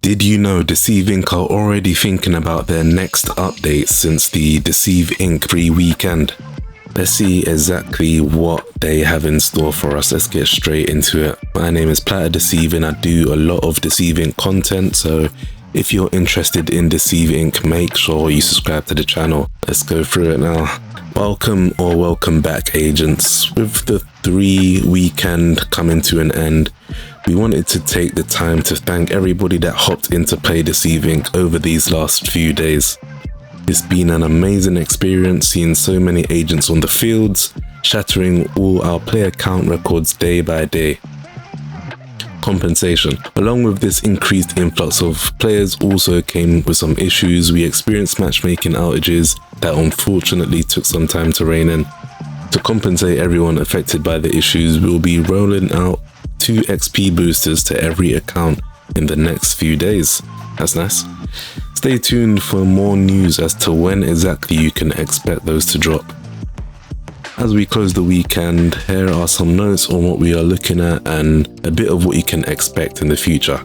Did you know Deceive Inc are already thinking about their next update since the Deceive Inc pre-weekend? Let's see exactly what they have in store for us. Let's get straight into it. My name is Deceive and I do a lot of Deceive Inc content, so if you're interested in Deceive Inc, make sure you subscribe to the channel. Let's go through it now. Welcome back, agents. With the 3 weekend coming to an end, we wanted to take the time to thank everybody that hopped in to play Deceive Inc over these last few days. It's been an amazing experience seeing so many agents on the fields, shattering all our player count records day by day. Compensation. Along with this increased influx of players also came with some issues. We experienced matchmaking outages that unfortunately took some time to rein in. To compensate everyone affected by the issues, we'll be rolling out 2 XP boosters to every account in the next few days. That's nice. Stay tuned for more news as to when exactly you can expect those to drop. As we close the weekend, here are some notes on what we are looking at and a bit of what you can expect in the future.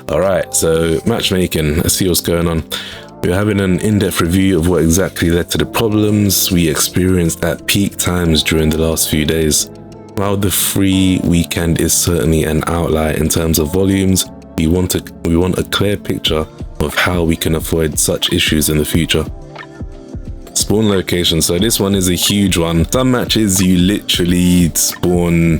Alright, so matchmaking, let's see what's going on. We're having an in-depth review of what exactly led to the problems we experienced at peak times during the last few days. While the free weekend is certainly an outlier in terms of volumes, we want a clear picture of how we can avoid such issues in the future. Spawn location, so this one is a huge one. Some matches you literally spawn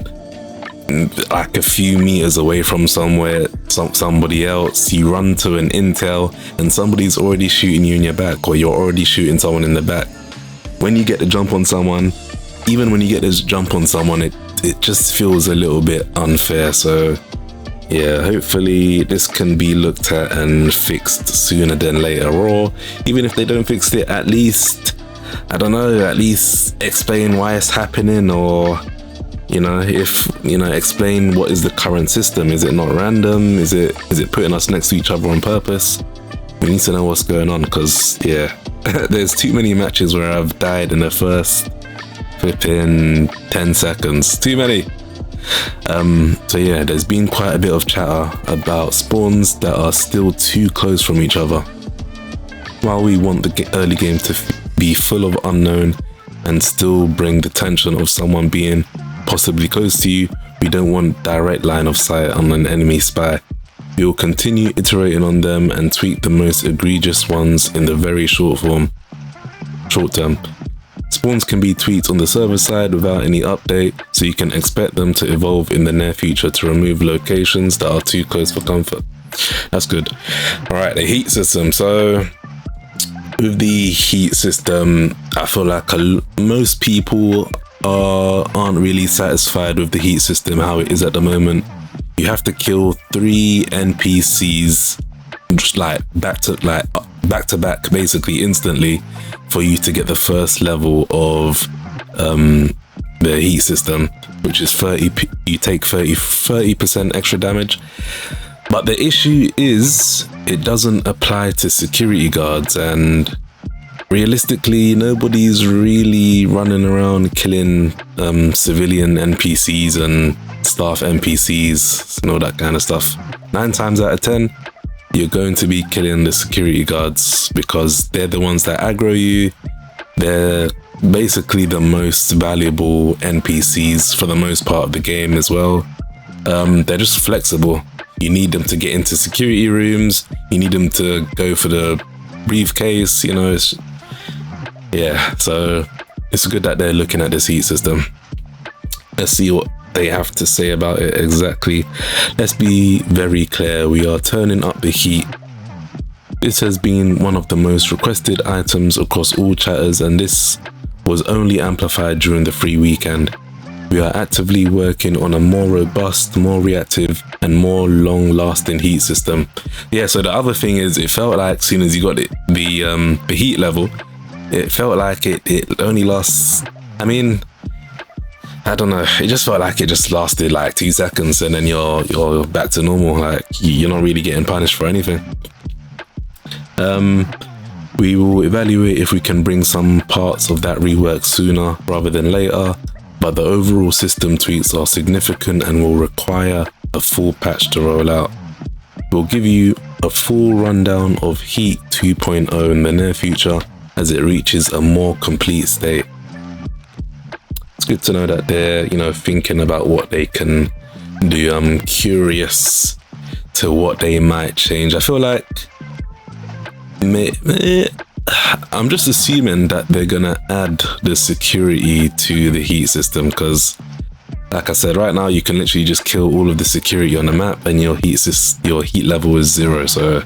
like a few meters away from somebody else. You run to an intel and somebody's already shooting you in your back, or you're already shooting someone in the back. When you get the jump on someone, even when you get this jump on someone, it just feels a little bit unfair. So yeah, hopefully this can be looked at and fixed sooner than later, or even if they don't fix it, at least, I don't know, at least explain why it's happening, or explain what is the current system. Is it not random? Is it putting us next to each other on purpose? We need to know what's going on, because yeah, there's too many matches where I've died in the first flipping 10 seconds. Too many. So yeah, there's been quite a bit of chatter about spawns that are still too close from each other. While we want the early game to be full of unknown and still bring the tension of someone being possibly close to you, we don't want direct line of sight on an enemy spy. We will continue iterating on them and tweak the most egregious ones in the very short term. Spawns can be tweaked on the server side without any update, so you can expect them to evolve in the near future to remove locations that are too close for comfort. That's good. Alright, the heat system. So with the heat system, I feel like most people aren't really satisfied with the heat system how it is at the moment. You have to kill 3 NPCs just like back to back basically instantly for you to get the first level of the heat system, which is 30. You take 30% extra damage. But the issue is it doesn't apply to security guards, and realistically nobody's really running around killing civilian NPCs and staff NPCs and all that kind of stuff. 9 times out of 10 you're going to be killing the security guards, because they're the ones that aggro you. They're basically the most valuable NPCs for the most part of the game as well. They're just flexible. You need them to get into security rooms, you need them to go for the briefcase, yeah, so it's good that they're looking at this heat system. Let's see what they have to say about it exactly. Let's be very clear, we are turning up the heat. This has been one of the most requested items across all chatters, and this was only amplified during the free weekend. We are actively working on a more robust, more reactive and more long-lasting heat system. Yeah, so the other thing is, it felt like as soon as you got the heat level, it felt like it only lasts, I don't know, it just felt like it just lasted like 2 seconds and then you're back to normal. Like, you're not really getting punished for anything. We will evaluate if we can bring some parts of that rework sooner rather than later, but the overall system tweaks are significant and will require a full patch to roll out. We'll give you a full rundown of Heat 2.0 in the near future as it reaches a more complete state. It's good to know that they're, thinking about what they can do. I'm curious to what they might change. I feel like I'm just assuming that they're gonna add the security to the Heat system, because like I said, right now you can literally just kill all of the security on the map and your heat level is 0. So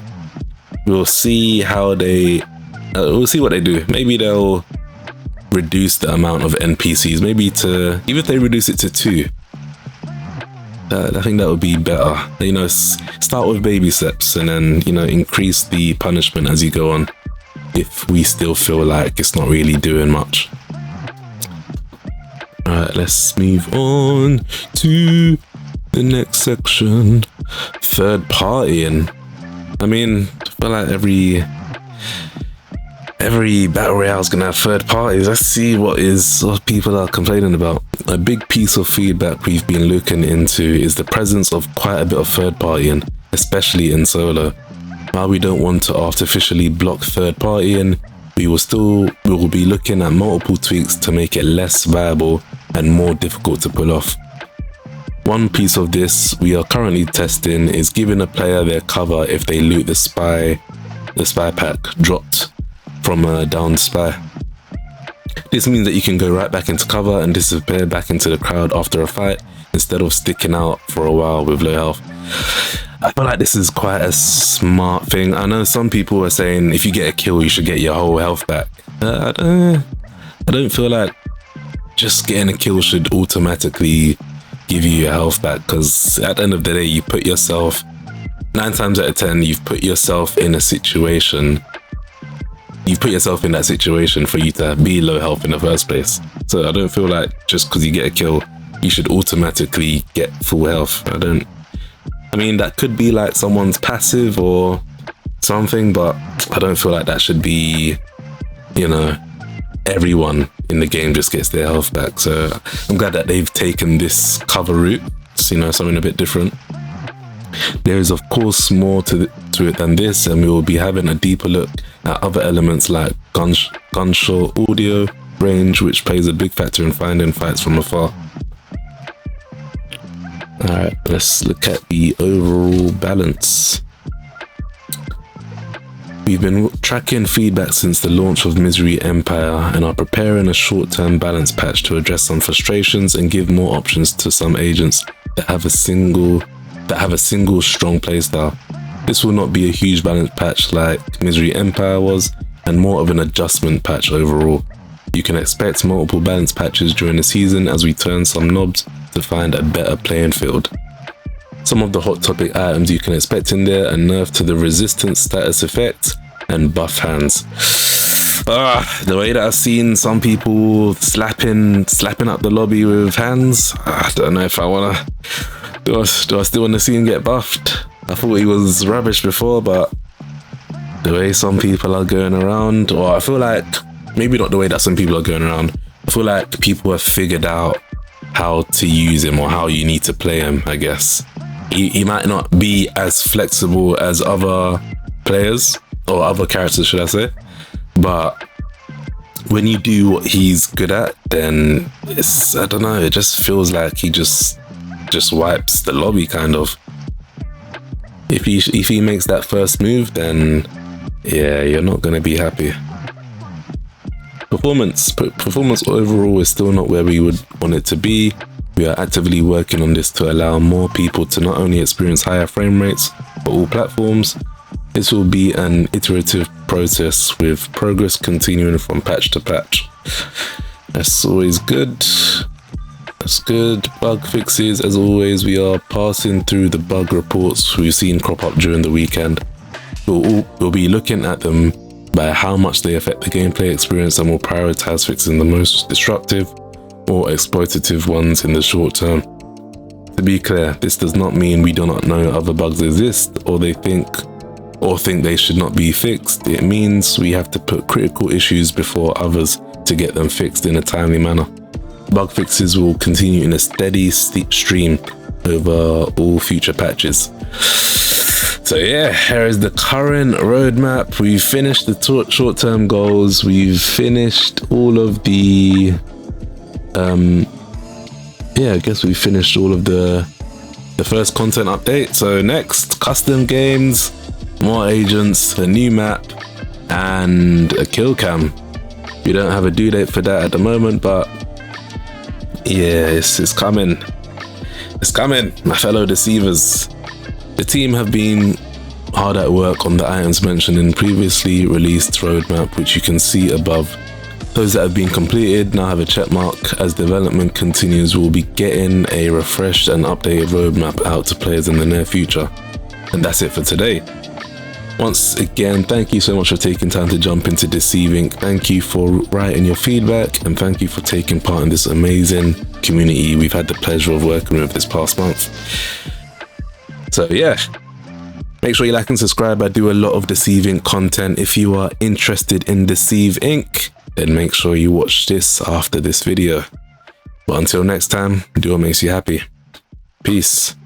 we'll see how we'll see what they do. Maybe they'll reduce the amount of NPCs, maybe even if they reduce it to 2. I think that would be better. Start with baby steps and then, increase the punishment as you go on, if we still feel like it's not really doing much. Alright, let's move on to the next section. Third partying. I feel like every battle royale is gonna have third parties. Let's see what people are complaining about. A big piece of feedback we've been looking into is the presence of quite a bit of third partying, especially in solo. While we don't want to artificially block third partying, we will be looking at multiple tweaks to make it less viable and more difficult to pull off. One piece of this we are currently testing is giving a player their cover if they loot the spy pack dropped from a downed spy. This means that you can go right back into cover and disappear back into the crowd after a fight instead of sticking out for a while with low health. I feel like this is quite a smart thing. I know some people are saying if you get a kill you should get your whole health back. I don't feel like just getting a kill should automatically give you your health back, because at the end of the day you put yourself, 9 times out of 10 you've put yourself in that situation for you to be low health in the first place. So I don't feel like just because you get a kill you should automatically get full health. That could be like someone's passive or something, but I don't feel like that should be, everyone in the game just gets their health back. So I'm glad that they've taken this cover route, something a bit different. There is of course more to it than this, and we will be having a deeper look at other elements like gunshot audio range, which plays a big factor in finding fights from afar. Alright, let's look at the overall balance. We've been tracking feedback since the launch of Misery Empire and are preparing a short-term balance patch to address some frustrations and give more options to some agents that have a single strong playstyle. This will not be a huge balance patch like Misery Empire was, and more of an adjustment patch overall. You can expect multiple balance patches during the season as we turn some knobs to find a better playing field. Some of the hot topic items you can expect in there are nerf to the resistance status effect and buff hands. The way that I've seen some people slapping up the lobby with hands, I don't know if I wanna. Do I still want to see him get buffed? I thought he was rubbish before, but the way some people are going around, or I feel like maybe not the way that some people are going around, I feel like people have figured out how to use him or how you need to play him, I guess. He might not be as flexible as other players, or other characters should I say, but when you do what he's good at, then it's, I don't know, it just feels like he just wipes the lobby kind of. If he makes that first move, then yeah, you're not gonna be happy. Performance overall is still not where we would want it to be. We are actively working on this to allow more people to not only experience higher frame rates for all platforms. This will be an iterative process with progress continuing from patch to patch. That's always good. That's good. Bug fixes, as always, we are passing through the bug reports we've seen crop up during the weekend. We'll be looking at them by how much they affect the gameplay experience, and will prioritize fixing the most disruptive or exploitative ones in the short term. To be clear, this does not mean we do not know other bugs exist or think they should not be fixed. It means we have to put critical issues before others to get them fixed in a timely manner. Bug fixes will continue in a steady stream over all future patches. So yeah, here is the current roadmap. We've finished the short-term goals. We've finished all of the yeah, I guess we finished all of the first content update. So next, custom games, more agents, a new map, and a kill cam. We don't have a due date for that at the moment, but yeah, it's coming. It's coming, my fellow deceivers. The team have been hard at work on the items mentioned in previously released roadmap, which you can see above. Those that have been completed now have a check mark. As development continues, we'll be getting a refreshed and updated roadmap out to players in the near future. And that's it for today. Once again, thank you so much for taking time to jump into Deceive Inc. Thank you for writing your feedback, and thank you for taking part in this amazing community we've had the pleasure of working with this past month. So yeah, make sure you like and subscribe. I do a lot of Deceive Inc content. If you are interested in Deceive Inc, then make sure you watch this after this video. But until next time, do what makes you happy. Peace.